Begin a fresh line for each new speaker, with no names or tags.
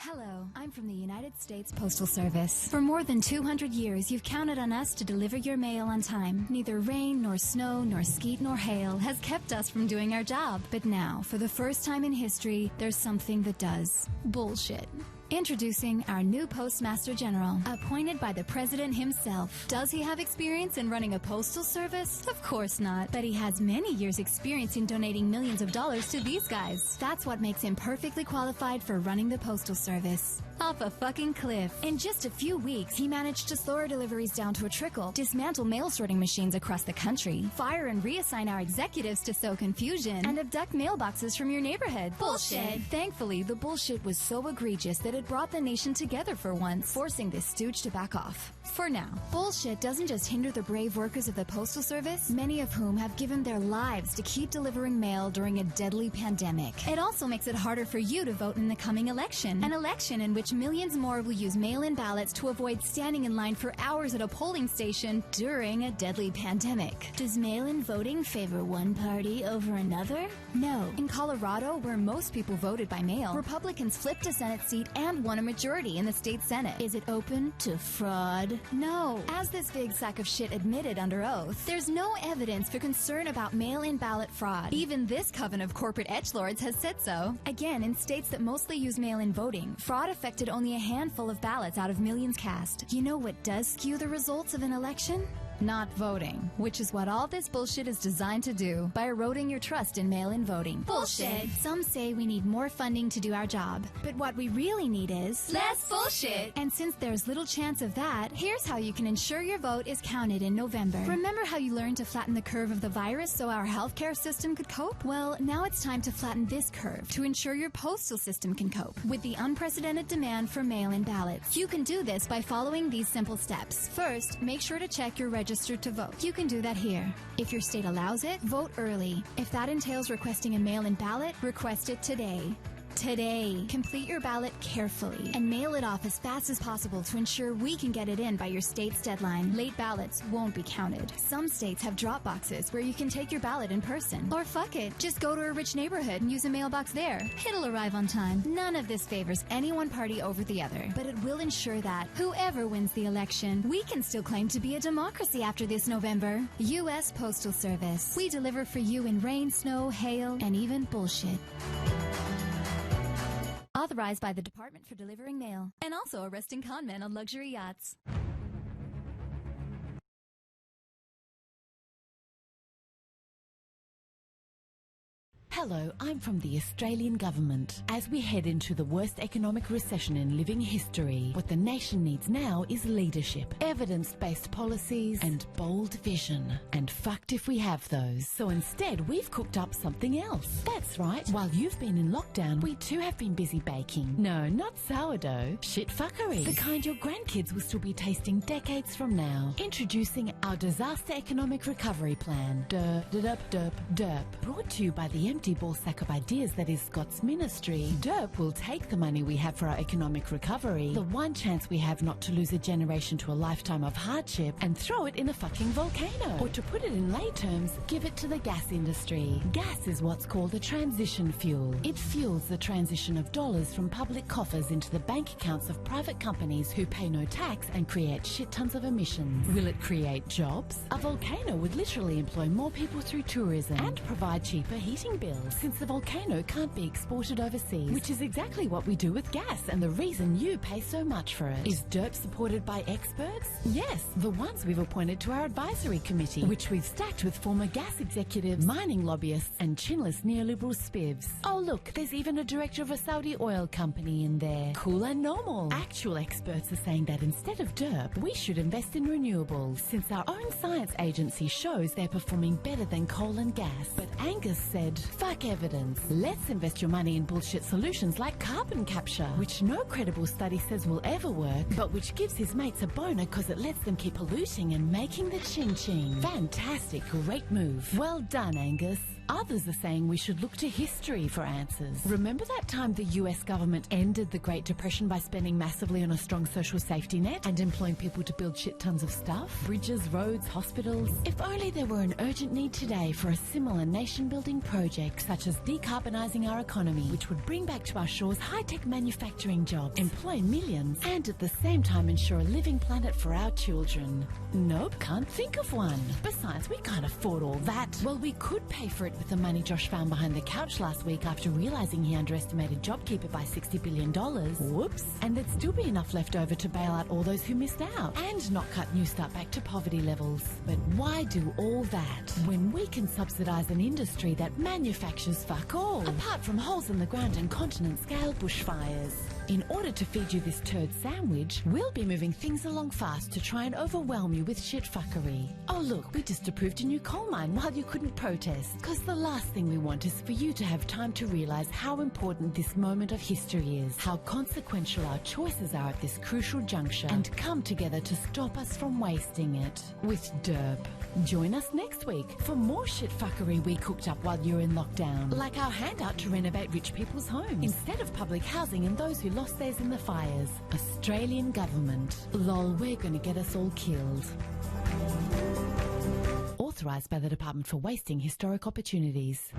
Hello, I'm from the United States Postal Service. For more than 200 years, you've counted on us to deliver your mail on time. Neither rain, nor snow, nor sleet, nor hail has kept us from doing our job. But now, for the first time in history, there's something that does. Bullshit. Introducing our new Postmaster General, appointed by the President himself. Does he have experience in running a postal service? Of course not, but he has many years' experience in donating millions of dollars to these guys. That's what makes him perfectly qualified for running the Postal Service. Off a fucking cliff. In just a few weeks, he managed to slow our deliveries down to a trickle, dismantle mail sorting machines across the country, fire and reassign our executives to sow confusion, and abduct mailboxes from your neighborhood. Bullshit. Thankfully, the bullshit was so egregious that it brought the nation together for once, forcing this stooge to back off. For now, bullshit doesn't just hinder the brave workers of the Postal Service, many of whom have given their lives to keep delivering mail during a deadly pandemic. It also makes it harder for you to vote in the coming election, an election in which millions more will use mail-in ballots to avoid standing in line for hours at a polling station during a deadly pandemic. Does mail-in voting favor one party over another? No. In Colorado, where most people voted by mail, Republicans flipped a Senate seat and won a majority in the state Senate. Is it open to fraud? No. As this big sack of shit admitted under oath, there's no evidence for concern about mail-in ballot fraud. Even this coven of corporate edgelords has said so. Again, in states that mostly use mail-in voting, fraud affected only a handful of ballots out of millions cast. You know what does skew the results of an election? Not voting, which is what all this bullshit is designed to do by eroding your trust in mail-in voting. Bullshit. Some say we need more funding to do our job, but what we really need is less bullshit. And since there's little chance of that, here's how you can ensure your vote is counted in November. Remember how you learned to flatten the curve of the virus so our healthcare system could cope? Well, now it's time to flatten this curve to ensure your postal system can cope with the unprecedented demand for mail-in ballots. You can do this by following these simple steps. First, make sure to check your registered to vote. You can do that here. If your state allows it, vote early. If that entails requesting a mail-in ballot, request it today. Today. Complete your ballot carefully and mail it off as fast as possible to ensure we can get it in by your state's deadline. Late ballots won't be counted. Some states have drop boxes where you can take your ballot in person. Or fuck it, just go to a rich neighborhood and use a mailbox there. It'll arrive on time. None of this favors any one party over the other, but it will ensure that whoever wins the election, we can still claim to be a democracy after this November. U.S. Postal Service. We deliver for you in rain, snow, hail, and even bullshit. Authorized by the Department for Delivering Mail, and also arresting con men on luxury yachts.
Hello, I'm from the Australian government. As we head into the worst economic recession in living history, what the nation needs now is leadership, evidence-based policies, and bold vision. And fucked if we have those. So instead, we've cooked up something else. That's right. While you've been in lockdown, we too have been busy baking. No, not sourdough. Shit fuckery. The kind your grandkids will still be tasting decades from now. Introducing our Disaster Economic Recovery Plan. DERP. Brought to you by the empty ball sack of ideas that is Scott's ministry. DERP will take the money we have for our economic recovery, the one chance we have not to lose a generation to a lifetime of hardship, and throw it in a fucking volcano. Or to put it in lay terms, give it to the gas industry. Gas is what's called a transition fuel. It fuels the transition of dollars from public coffers into the bank accounts of private companies who pay no tax and create shit tons of emissions. Will it create jobs? A volcano would literally employ more people through tourism and provide cheaper heating bills, since the volcano can't be exported overseas, which is exactly what we do with gas and the reason you pay so much for it. Is DERP supported by experts? Yes, the ones we've appointed to our advisory committee, which we've stacked with former gas executives, mining lobbyists, and chinless neoliberal spivs. Oh look, there's even a director of a Saudi oil company in there. Cool and normal. Actual experts are saying that instead of DERP, we should invest in renewables, since our own science agency shows they're performing better than coal and gas. But Angus said, fuck evidence. Let's invest your money in bullshit solutions like carbon capture, which no credible study says will ever work, but which gives his mates a boner because it lets them keep polluting and making the ching-ching. Fantastic, great move. Well done, Angus. Others are saying we should look to history for answers. Remember that time the US government ended the Great Depression by spending massively on a strong social safety net and employing people to build shit tons of stuff? Bridges, roads, hospitals. If only there were an urgent need today for a similar nation-building project tech, such as decarbonising our economy, which would bring back to our shores high-tech manufacturing jobs, employ millions, and at the same time ensure a living planet for our children. Nope, can't think of one. Besides, we can't afford all that. Well, we could pay for it with the money Josh found behind the couch last week after realising he underestimated JobKeeper by $60 billion. Whoops. And there'd still be enough left over to bail out all those who missed out and not cut New Start back to poverty levels. But why do all that when we can subsidise an industry that manufactures fuck all, apart from holes in the ground and continent-scale bushfires? In order to feed you this turd sandwich, we'll be moving things along fast to try and overwhelm you with shit fuckery. Oh look, we just approved a new coal mine while you couldn't protest. Because the last thing we want is for you to have time to realise how important this moment of history is, how consequential our choices are at this crucial juncture, and come together to stop us from wasting it with derp. Join us next week for more shit fuckery we cooked up while you're in lockdown, like our handout to renovate rich people's homes instead of public housing and those who lost theirs in the fires. Australian government. Lol, we're going to get us all killed. Authorised by the Department for Wasting Historic Opportunities.